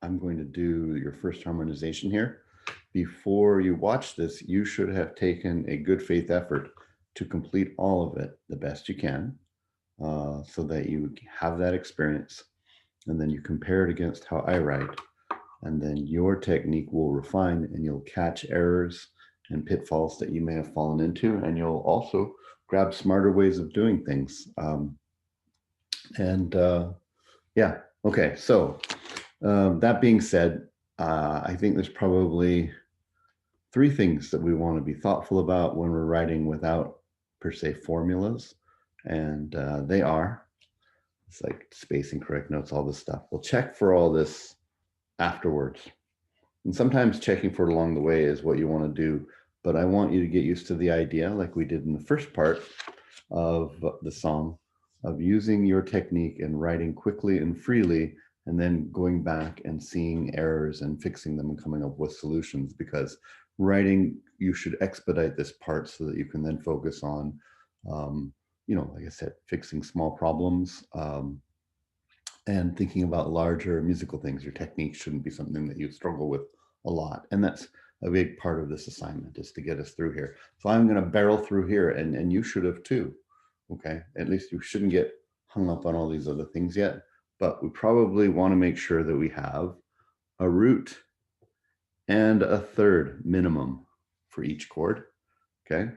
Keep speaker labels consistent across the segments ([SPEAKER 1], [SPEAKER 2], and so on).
[SPEAKER 1] I'm going to do your first harmonization here. Before you watch this, you should have taken a good faith effort to complete all of it the best you can, so that you have that experience. And then you compare it against how I write. And then your technique will refine and you'll catch errors and pitfalls that you may have fallen into. And you'll also grab smarter ways of doing things. Yeah, okay. So that being said, I think there's probably three things that we want to be thoughtful about when we're writing without per se formulas. And they are, it's like spacing, correct notes, all this stuff. We'll check for all this afterwards. And sometimes checking for it along the way is what you want to do. But I want you to get used to the idea, like we did in the first part of the song, of using your technique and writing quickly and freely, and then going back and seeing errors and fixing them and coming up with solutions. Because writing, you should expedite this part so that you can then focus on, like I said, fixing small problems. And thinking about larger musical things. Your technique shouldn't be something that you struggle with a lot. And that's a big part of this assignment, is to get us through here. So I'm going to barrel through here, and you should have too. Okay, at least you shouldn't get hung up on all these other things yet. But we probably want to make sure that we have a root and a third minimum for each chord. Okay,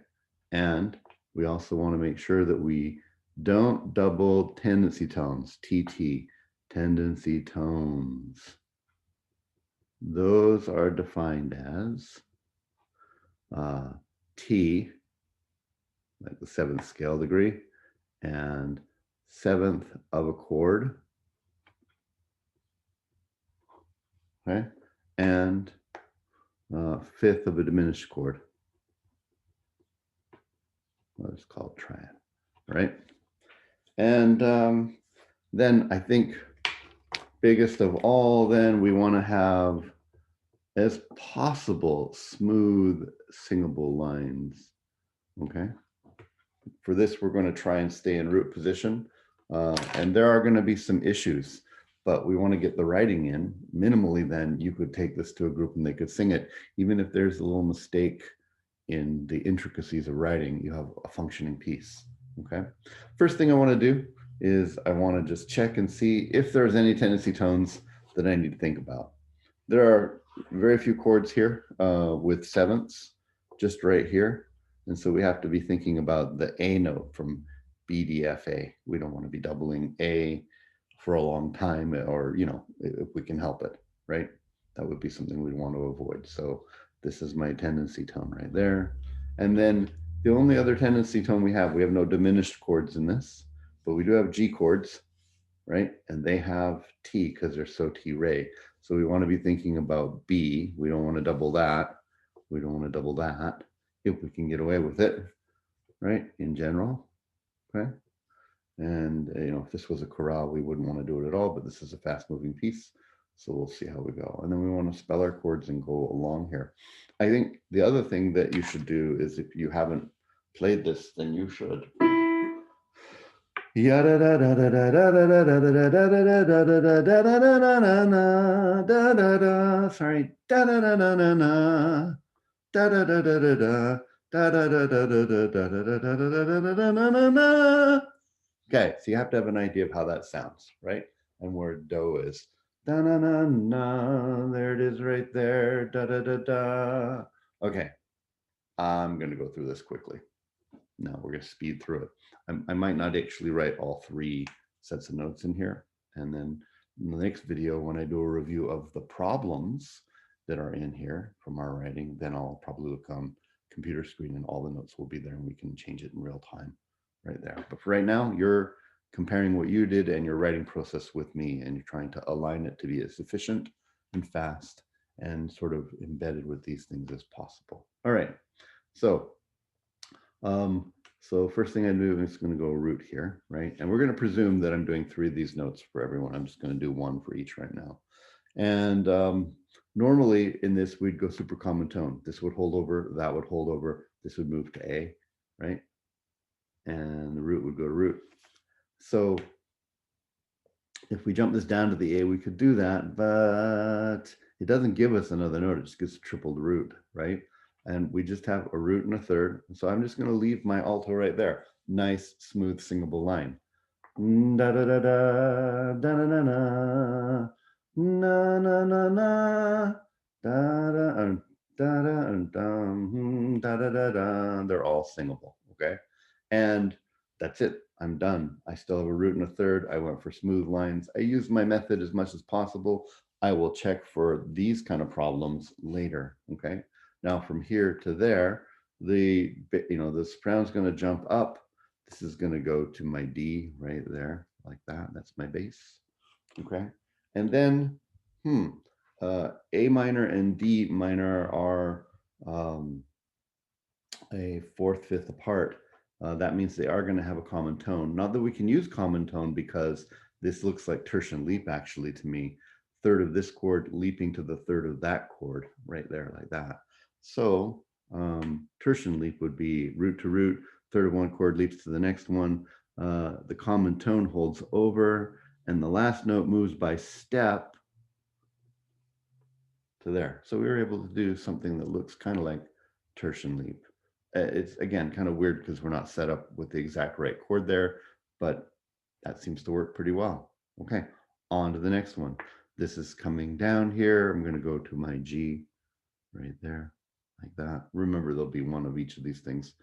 [SPEAKER 1] and we also want to make sure that we don't double tendency tones, TT, tendency tones. Those are defined as T, like the 7th scale degree, and 7th of a chord, okay, and 5th of a diminished chord. Let's call it triad, right? And then I think biggest of all, then we want to have as possible smooth singable lines. Okay. For this, we're going to try and stay in root position. And there are going to be some issues, but we want to get the writing in minimally. Then you could take this to a group and they could sing it. Even if there's a little mistake in the intricacies of writing, you have a functioning piece. Okay. First thing I want to do is I want to just check and see if there's any tendency tones that I need to think about. There are very few chords here with sevenths, just right here. And so we have to be thinking about the A note from B, D, F, A. We don't want to be doubling A for a long time, or, if we can help it, right? That would be something we'd want to avoid. So this is my tendency tone right there. And then the only other tendency tone we have no diminished chords in this, but we do have G chords, right? And they have T because they're so T-ray. So we want to be thinking about B. We don't want to double that. We don't want to double that if we can get away with it, right? In general, okay? And, if this was a chorale, we wouldn't want to do it at all, but this is a fast moving piece. So we'll see how we go. And then we want to spell our chords and go along here. I think the other thing that you should do is, if you haven't played this, then you should. Sorry. Okay, so you have to have an idea of how that sounds, right? And where do is. Da na na na, there it is right there. Da da da da. Okay, I'm going to go through this quickly. Now we're going to speed through it. I might not actually write all three sets of notes in here. And then in the next video, when I do a review of the problems that are in here from our writing, then I'll probably look on computer screen and all the notes will be there and we can change it in real time right there. But for right now, you're comparing what you did and your writing process with me, and you're trying to align it to be as efficient and fast and sort of embedded with these things as possible. All right. So first thing I do is going to go root here, right? And we're going to presume that I'm doing 3 of these notes for everyone. I'm just going to do 1 for each right now. And normally in this, we'd go super common tone. This would hold over, that would hold over, this would move to A, right? And the root would go to root. So if we jump this down to the A, we could do that, but It doesn't give us another note, it just gives a tripled root, right? And we just have a root and a third. So I'm just going to leave my alto right there. Nice, smooth, singable line. Da da da da da da da da na na na na da da da da da da da. They're all singable, okay? And that's it. I'm done. I still have a root and a third. I went for smooth lines. I use my method as much as possible. I will check for these kind of problems later, okay? Now from here to there, the soprano's going to jump up. This is going to go to my D right there, like that. That's my bass, okay? And then, A minor and D minor are a fourth, fifth apart. That means they are going to have a common tone. Not that we can use common tone because this looks like tertian leap actually to me. Third of this chord leaping to the third of that chord right there like that. So tertian leap would be root to root, third of one chord leaps to the next one. The common tone holds over and the last note moves by step to there. So we were able to do something that looks kind of like tertian leap. It's again kind of weird because we're not set up with the exact right chord there, but that seems to work pretty well. Okay, on to the next one. This is coming down here. I'm going to go to my G right there, like that. Remember, there'll be one of each of these things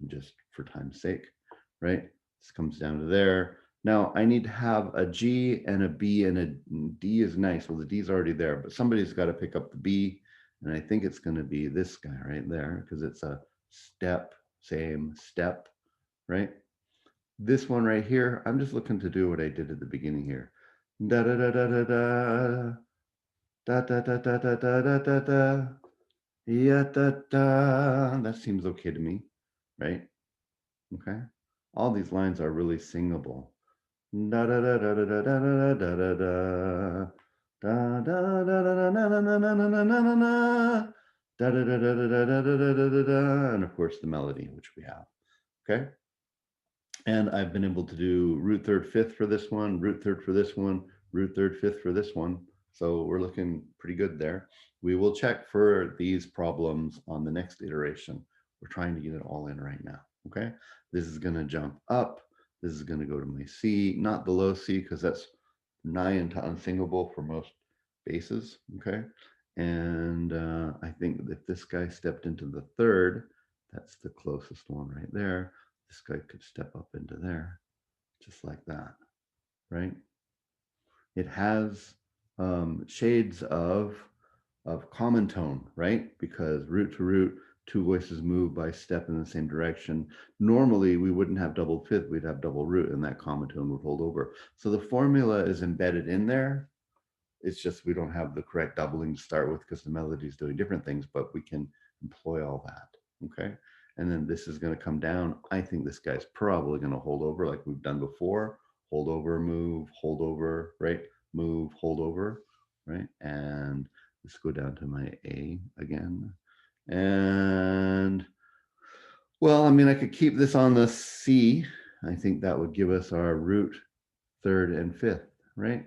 [SPEAKER 1] just for time's sake, right? This comes down to there. Now I need to have a G and a B and a D is nice. Well, the D is already there, but somebody's got to pick up the B. And I think it's going to be this guy right there because it's a step, same step, right? This one right here, I'm just looking to do what I did at the beginning here. Da da da da da da da da da da da da da da. Yeah, da da. That seems okay to me, right? Okay. All these lines are really singable. Da da da da da da da da da da. Da da da da da da da da da da da. Da da da da da da da da da da da. And of course the melody, which we have. Okay. And I've been able to do root third fifth for this one, root third for this one, root third fifth for this one. So we're looking pretty good there. We will check for these problems on the next iteration. We're trying to get it all in right now. Okay. This is going to jump up. This is going to go to my C, not the low C, because that's nigh into unsingable for most basses. Okay. And I think if this guy stepped into the third, that's the closest one right there. This guy could step up into there, just like that, right? It has shades of common tone, right? Because root to root, two voices move by step in the same direction. Normally, we wouldn't have double fifth, we'd have double root, and that common tone would hold over. So the formula is embedded in there. It's just we don't have the correct doubling to start with because the melody is doing different things, but we can employ all that, okay? And then this is going to come down. I think this guy's probably going to hold over like we've done before. Hold over, move, hold over, right? Move, hold over, right? And let's go down to my A again. And, well, I mean, I could keep this on the C. I think that would give us our root, third, and fifth, right?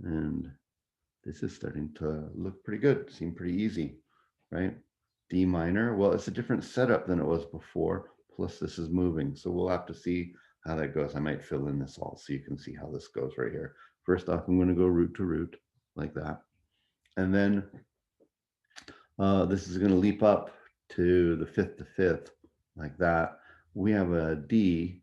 [SPEAKER 1] And this is starting to look pretty good, seem pretty easy, right? D minor, well, it's a different setup than it was before, plus this is moving. So we'll have to see how that goes. I might fill in this all so you can see how this goes right here. First off, I'm gonna go root to root like that. And then this is gonna leap up to the fifth to fifth like that. We have a D.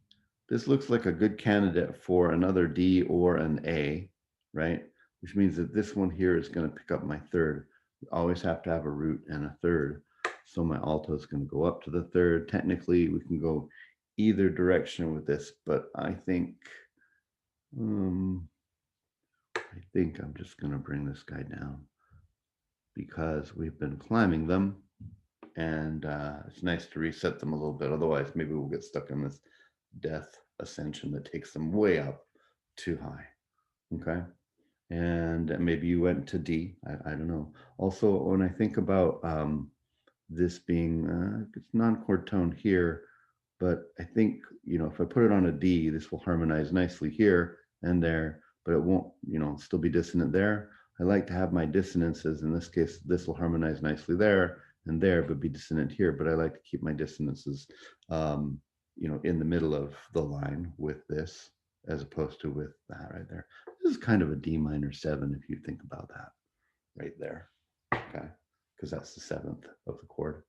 [SPEAKER 1] This looks like a good candidate for another D or an A, right? Which means that this one here is going to pick up my third. We always have to have a root and a third. So my alto is going to go up to the third. Technically, we can go either direction with this, but I think I'm just going to bring this guy down because we've been climbing them and it's nice to reset them a little bit. Otherwise, maybe we'll get stuck in this death ascension that takes them way up too high. Okay. And maybe you went to D. I don't know. Also, when I think about this being, it's non-chord tone here, but I think, if I put it on a D, this will harmonize nicely here and there, but it won't, still be dissonant there. I like to have my dissonances. In this case, this will harmonize nicely there and there, but be dissonant here. But I like to keep my dissonances, in the middle of the line with this, as opposed to with that right there. This is kind of a D minor 7 if you think about that right there. Okay, because that's the 7th of the chord.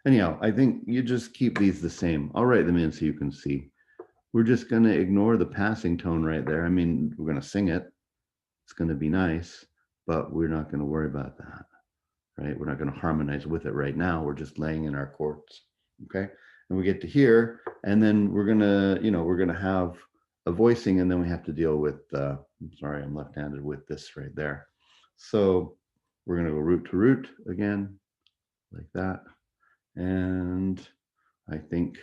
[SPEAKER 1] Anyhow, I think you just keep these the same. I'll write them in so you can see. We're just going to ignore the passing tone right there. I mean, we're going to sing it. It's going to be nice, but we're not going to worry about that, right? We're not going to harmonize with it right now. We're just laying in our chords, okay? And we get to here, and then we're going to have a voicing, and then we have to deal with, I'm sorry, I'm left-handed with this right there. So we're going to go root to root again, like that. And I think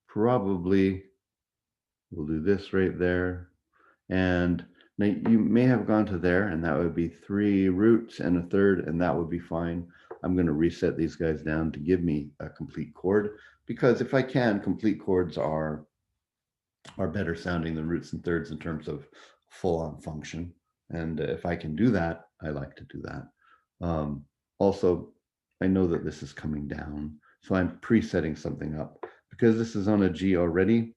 [SPEAKER 1] probably we'll do this right there. And now you may have gone to there, and that would be 3 roots and a third, and that would be fine. I'm going to reset these guys down to give me a complete chord, because if I can, complete chords are better sounding than roots and thirds in terms of full-on function. And if I can do that, I like to do that. Also, I know that this is coming down, so I'm presetting something up. Because this is on a G already,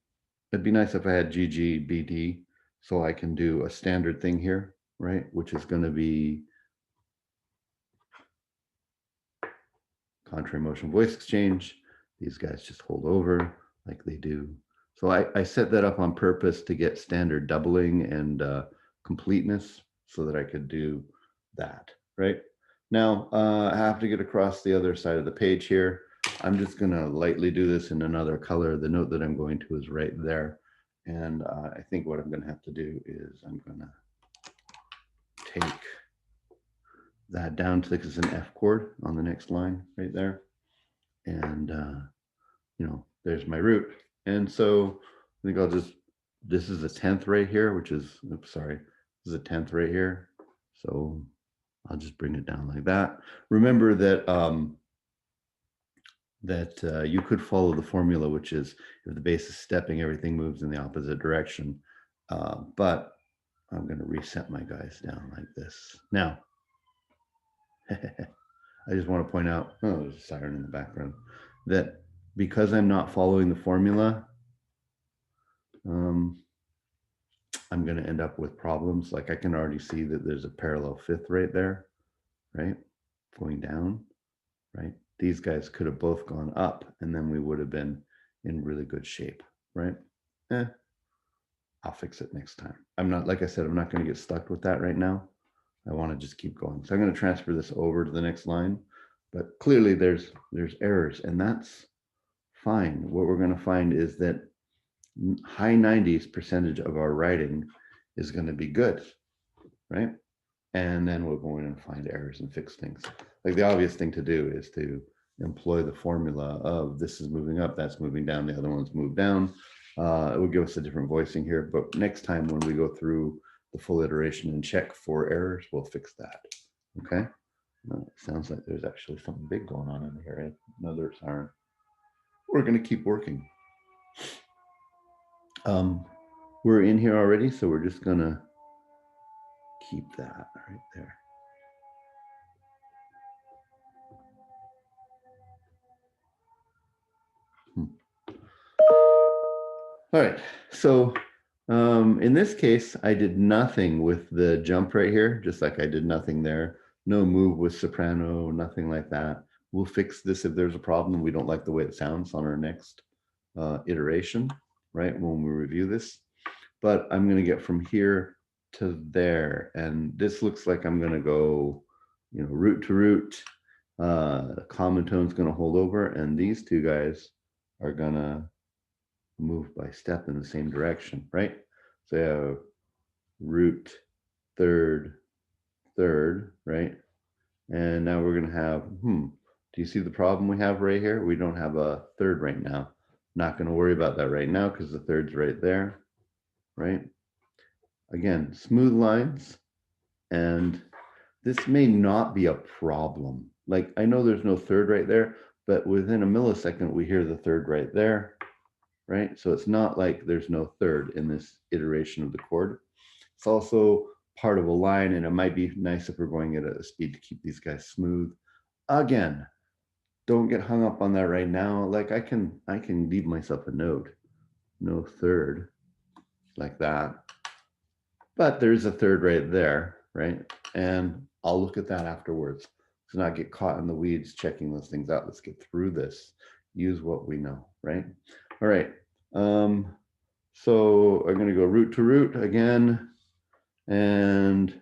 [SPEAKER 1] it'd be nice if I had G, G, B, D, so I can do a standard thing here, right? Which is going to be contrary motion voice exchange. These guys just hold over like they do. So I set that up on purpose to get standard doubling and completeness so that I could do that, right? Now, I have to get across the other side of the page here. I'm just going to lightly do this in another color. The note that I'm going to is right there. And I think what I'm going to have to do is I'm going to take that down to, it's an F chord on the next line right there. And, there's my root. And so I think I'll just, this is a 10th right here, which is, oops, sorry, this is a 10th right here. So I'll just bring it down like that. Remember that you could follow the formula, which is if the bass is stepping, everything moves in the opposite direction. But I'm going to reset my guys down like this. Now, I just want to point out, oh, there's a siren in the background, that because I'm not following the formula, I'm going to end up with problems. Like I can already see that there's a parallel 5th right there, right? Going down, right? These guys could have both gone up, and then we would have been in really good shape, right? I'll fix it next time. I'm not, like I said, I'm not going to get stuck with that right now. I want to just keep going. So I'm going to transfer this over to the next line, but clearly there's errors, and that's fine. What we're going to find is that high 90s% of our writing is going to be good, right? And then we'll go in and find errors and fix things. Like the obvious thing to do is to employ the formula of this is moving up, that's moving down, the other one's moved down. It will give us a different voicing here, but next time when we go through the full iteration and check for errors, we'll fix that, okay? It sounds like there's actually something big going on in here, right? Another siren. We're gonna keep working. We're in here already, so we're just gonna keep that right there. All right, so in this case, I did nothing with the jump right here, just like I did nothing there. No move with soprano, nothing like that. We'll fix this if there's a problem. We don't like the way it sounds on our next iteration, right, when we review this. But I'm going to get from here to there. And this looks like I'm going to go, root to root. Common tone's going to hold over. And these two guys are going to move by step in the same direction, right? So you have root, third, third, right? And now we're going to have, do you see the problem we have right here? We don't have a third right now. Not going to worry about that right now because the third's right there, right? Again, smooth lines. And this may not be a problem. Like I know there's no third right there, but within a millisecond, we hear the third right there, right? So it's not like there's no third in this iteration of the chord. It's also part of a line, and it might be nice if we're going at a speed to keep these guys smooth. Again, don't get hung up on that right now. Like I can leave myself a note, no third, like that. But there's a third right there, right? And I'll look at that afterwards to not get caught in the weeds checking those things out. Let's get through this. Use what we know, right? All right. So I'm going to go root to root again. And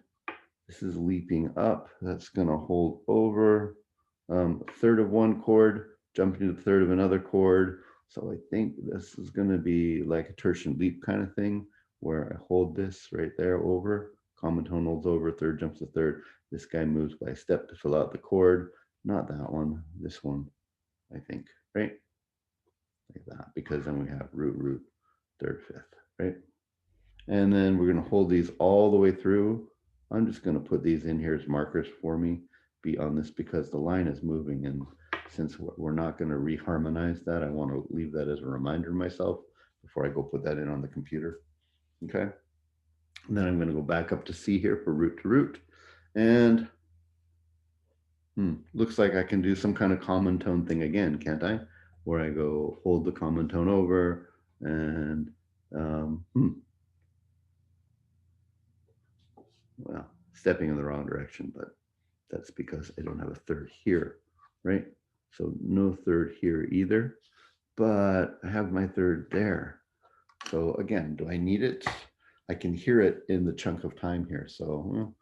[SPEAKER 1] this is leaping up. That's going to hold over. Third of one chord, jumping to the third of another chord. So I think this is going to be like a tertian leap kind of thing, where I hold this right there over, common tone holds over, third jumps to third. This guy moves by step to fill out the chord. Not that one, this one, I think, right? Like that, because then we have root, root, third, fifth, right? And then we're going to hold these all the way through. I'm just going to put these in here as markers for me, be on this, because the line is moving. And since we're not going to reharmonize that, I want to leave that as a reminder to myself before I go put that in on the computer. Okay. And then I'm going to go back up to C here for root to root. And looks like I can do some kind of common tone thing again, can't I? Where I go hold the common tone over and well, stepping in the wrong direction, but that's because I don't have a third here, right? So no third here either, but I have my third there. So again, do I need it? I can hear it in the chunk of time here. So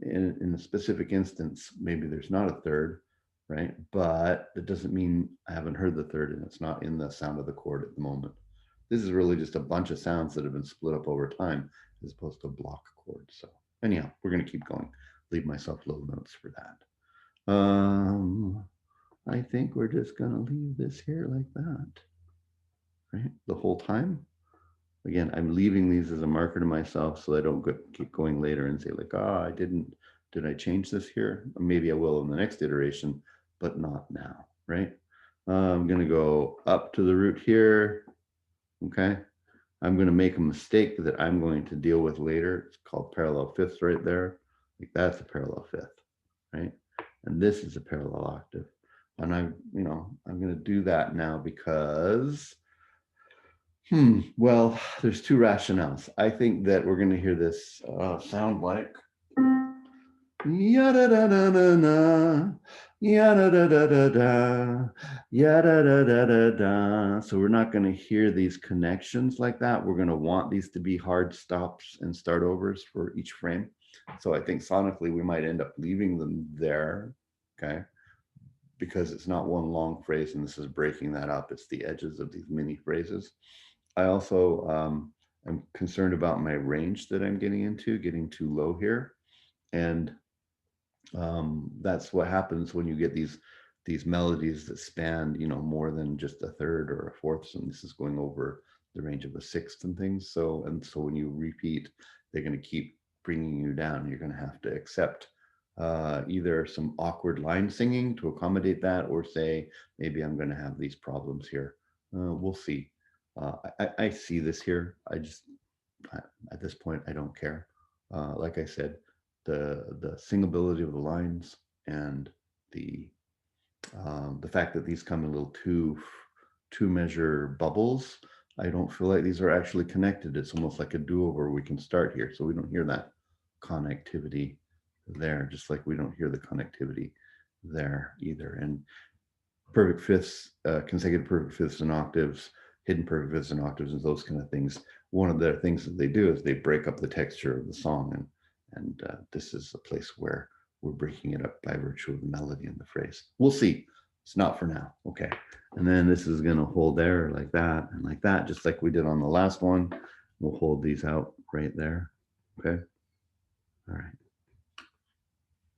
[SPEAKER 1] in a specific instance, maybe there's not a third, right? But it doesn't mean I haven't heard the third and it's not in the sound of the chord at the moment. This is really just a bunch of sounds that have been split up over time as opposed to block chords. So anyhow, we're going to keep going. Leave myself little notes for that. I think we're just going to leave this here like that, right? The whole time. Again, I'm leaving these as a marker to myself so I don't keep going later and say like, did I change this here? Or maybe I will in the next iteration, but not now, right? I'm going to go up to the root here. Okay. I'm going to make a mistake that I'm going to deal with later. It's called parallel fifths right there. Like that's a parallel fifth, right? And this is a parallel octave. And I'm going to do that now because, well, there's two rationales. I think that we're going to hear this sound like yada da da da da, yada da da da da, yada da da da da. So we're not going to hear these connections like that. We're going to want these to be hard stops and start overs for each frame. So I think sonically we might end up leaving them there, okay? Because it's not one long phrase and this is breaking that up. It's the edges of these mini phrases. I also am concerned about my range that I'm getting too low here. And that's what happens when you get these melodies that span, more than just a third or a fourth. And this is going over the range of a sixth and things. So when you repeat, they're going to keep bringing you down. You're going to have to accept either some awkward line singing to accommodate that, or say, maybe I'm going to have these problems here. We'll see. I see this here. At this point, I don't care. Like I said, the singability of the lines and the fact that these come in little two measure bubbles, I don't feel like these are actually connected. It's almost like a do-over. We can start here, so we don't hear that connectivity there, just like we don't hear the connectivity there either. And perfect fifths, consecutive perfect fifths and octaves, hidden perfect fifths and octaves, and those kind of things. One of the things that they do is they break up the texture of the song, and this is a place where we're breaking it up by virtue of the melody and the phrase. We'll see. It's not for now. Okay. And then this is going to hold there like that and like that, just like we did on the last one. We'll hold these out right there. Okay. All right.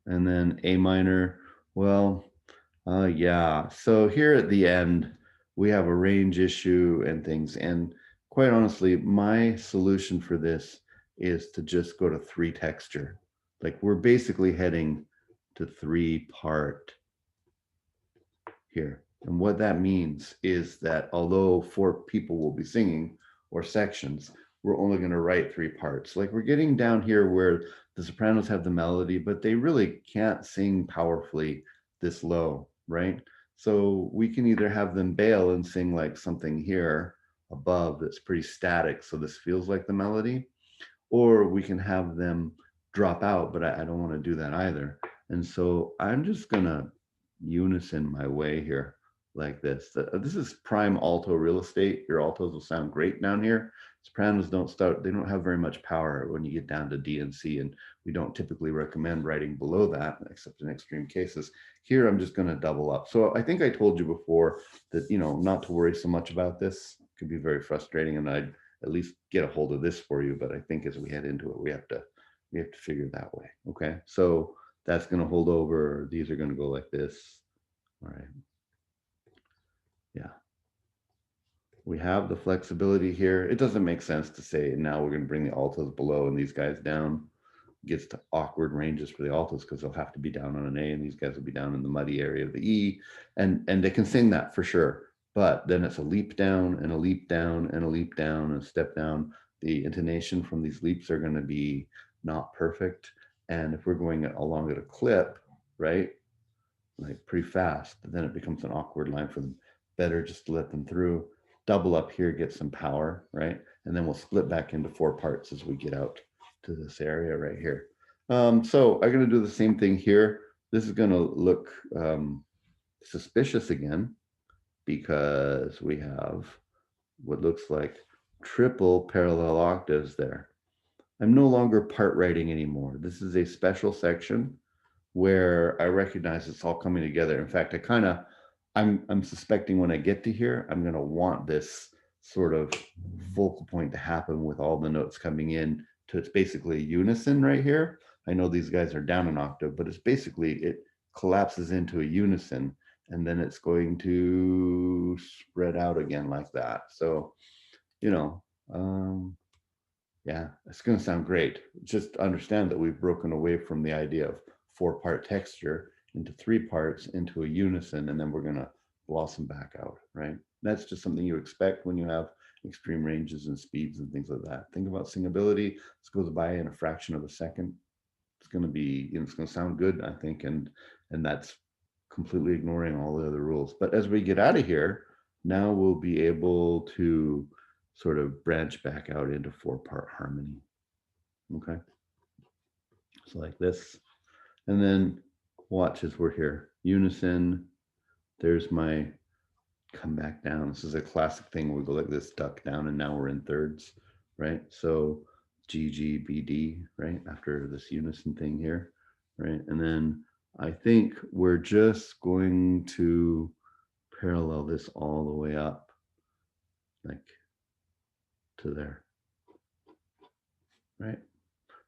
[SPEAKER 1] And then A minor. Well, yeah. So here at the end, we have a range issue and things. And quite honestly, my solution for this is to just go to 3 texture. Like we're basically heading to 3-part here. And what that means is that although 4 people will be singing, or sections, we're only going to write 3 parts. Like we're getting down here where the sopranos have the melody, but they really can't sing powerfully this low, right? So we can either have them bail and sing like something here above that's pretty static, so this feels like the melody, or we can have them drop out, but I don't want to do that either. And so I'm just gonna unison my way here like this. This is prime alto real estate. Your altos will sound great down here. Sopranos don't start, they don't have very much power when you get down to D and C, and we don't typically recommend writing below that, except in extreme cases. Here, I'm just gonna double up. So I think I told you before that, not to worry so much about this. It could be very frustrating, and I'd at least get a hold of this for you. But I think as we head into it, we have to figure that way. Okay, so that's going to hold over. These are going to go like this. All right. Yeah. We have the flexibility here. It doesn't make sense to say now we're going to bring the altos below and these guys down. It gets to awkward ranges for the altos because they'll have to be down on an A and these guys will be down in the muddy area of the E. And they can sing that for sure. But then it's a leap down and a leap down and a leap down and a step down. The intonation from these leaps are going to be not perfect. And if we're going along at a clip, right, like pretty fast, then it becomes an awkward line for them. Better just to let them through, double up here, get some power, right? And then we'll split back into 4 parts as we get out to this area right here. So I'm going to do the same thing here. This is going to look suspicious again because we have what looks like triple parallel octaves there. I'm no longer part writing anymore. This is a special section where I recognize it's all coming together. In fact, I'm suspecting when I get to here, I'm going to want this sort of focal point to happen with all the notes coming in to it's basically unison right here. I know these guys are down an octave, but it's basically, it collapses into a unison and then it's going to spread out again like that. So, yeah, it's going to sound great. Just understand that we've broken away from the idea of 4-part texture into 3 parts into a unison, and then we're going to blossom back out, right? That's just something you expect when you have extreme ranges and speeds and things like that. Think about singability. This goes by in a fraction of a second. It's going to be, it's going to sound good, I think, and that's completely ignoring all the other rules. But as we get out of here, now we'll be able to sort of branch back out into 4-part harmony. Okay. So like this. And then watch as we're here. Unison. There's my come back down. This is a classic thing where we go like this, duck down, and now we're in thirds, right? So G, G, B, D, right? After this unison thing here, right? And then I think we're just going to parallel this all the way up, like to there, right?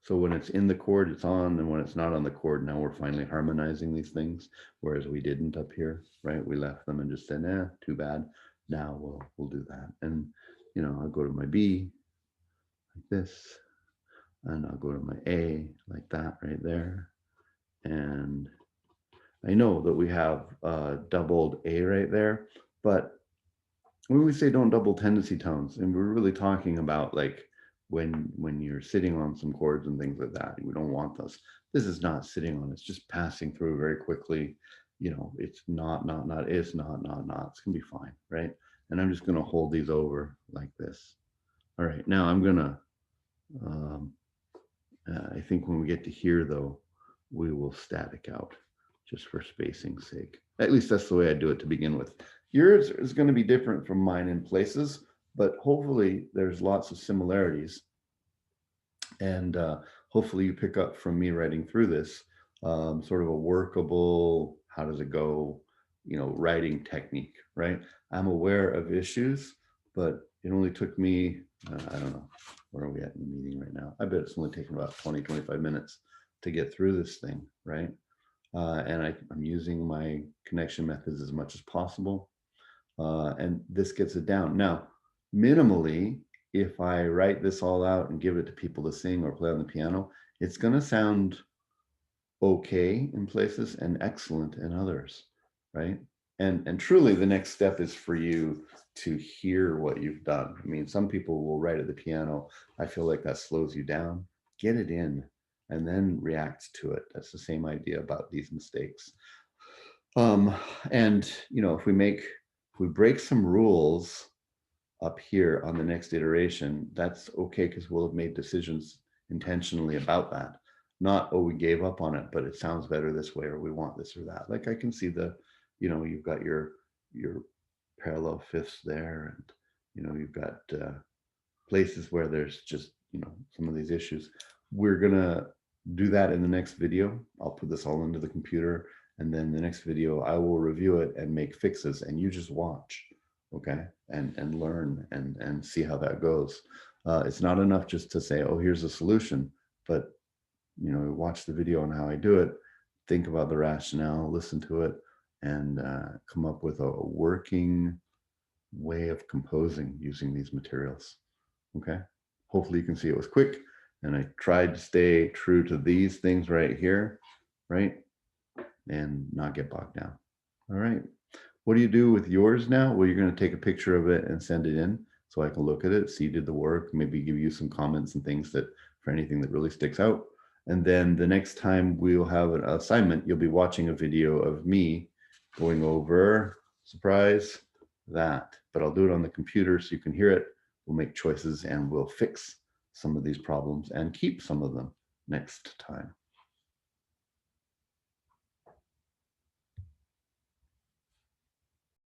[SPEAKER 1] So when it's in the chord, it's on, and when it's not on the chord, now we're finally harmonizing these things, whereas we didn't up here, right? We left them and just said, too bad. Now we'll do that. And, I'll go to my B like this, and I'll go to my A like that right there. And I know that we have doubled A right there, but when we say don't double tendency tones, and we're really talking about like when you're sitting on some chords and things like that, we don't want those. This is not sitting on, it's just passing through very quickly. It's not, it's not, it's gonna be fine, right? And I'm just gonna hold these over like this. All right, now I'm gonna, I think when we get to here though, we will static out just for spacing's sake. At least that's the way I do it to begin with. Yours is going to be different from mine in places, but hopefully there's lots of similarities. And hopefully you pick up from me writing through this sort of a workable, how does it go, writing technique, right? I'm aware of issues, but it only took me, I don't know, where are we at in the meeting right now? I bet it's only taken about 20, 25 minutes to get through this thing, right? And I'm using my connection methods as much as possible. And this gets it down. Now, minimally, if I write this all out and give it to people to sing or play on the piano, it's going to sound okay in places and excellent in others, right? And truly the next step is for you to hear what you've done. I mean, some people will write at the piano. I feel like that slows you down. Get it in and then react to it. That's the same idea about these mistakes. And you know, if we break some rules up here on the next iteration, that's okay, because we'll have made decisions intentionally about that. Not, oh, we gave up on it, but it sounds better this way, or we want this or that. Like I can see you know, you've got your parallel fifths there, and you know, you've got places where there's just, you know, some of these issues. We're gonna do that in the next video. I'll put this all into the computer, and then the next video I will review it and make fixes, and you just watch, okay, and learn and see how that goes. It's not enough just to say, oh, here's a solution, but you know, watch the video on how I do it, think about the rationale, listen to it, and come up with a working way of composing using these materials. Okay, hopefully you can see it was quick, and I tried to stay true to these things right here, right, and not get bogged down. All right, what do you do with yours now? Well, you're going to take a picture of it and send it in so I can look at it, see you did the work, maybe give you some comments and things that for anything that really sticks out. And then the next time we'll have an assignment, you'll be watching a video of me going over, surprise, that. But I'll do it on the computer so you can hear it. We'll make choices and we'll fix some of these problems and keep some of them next time.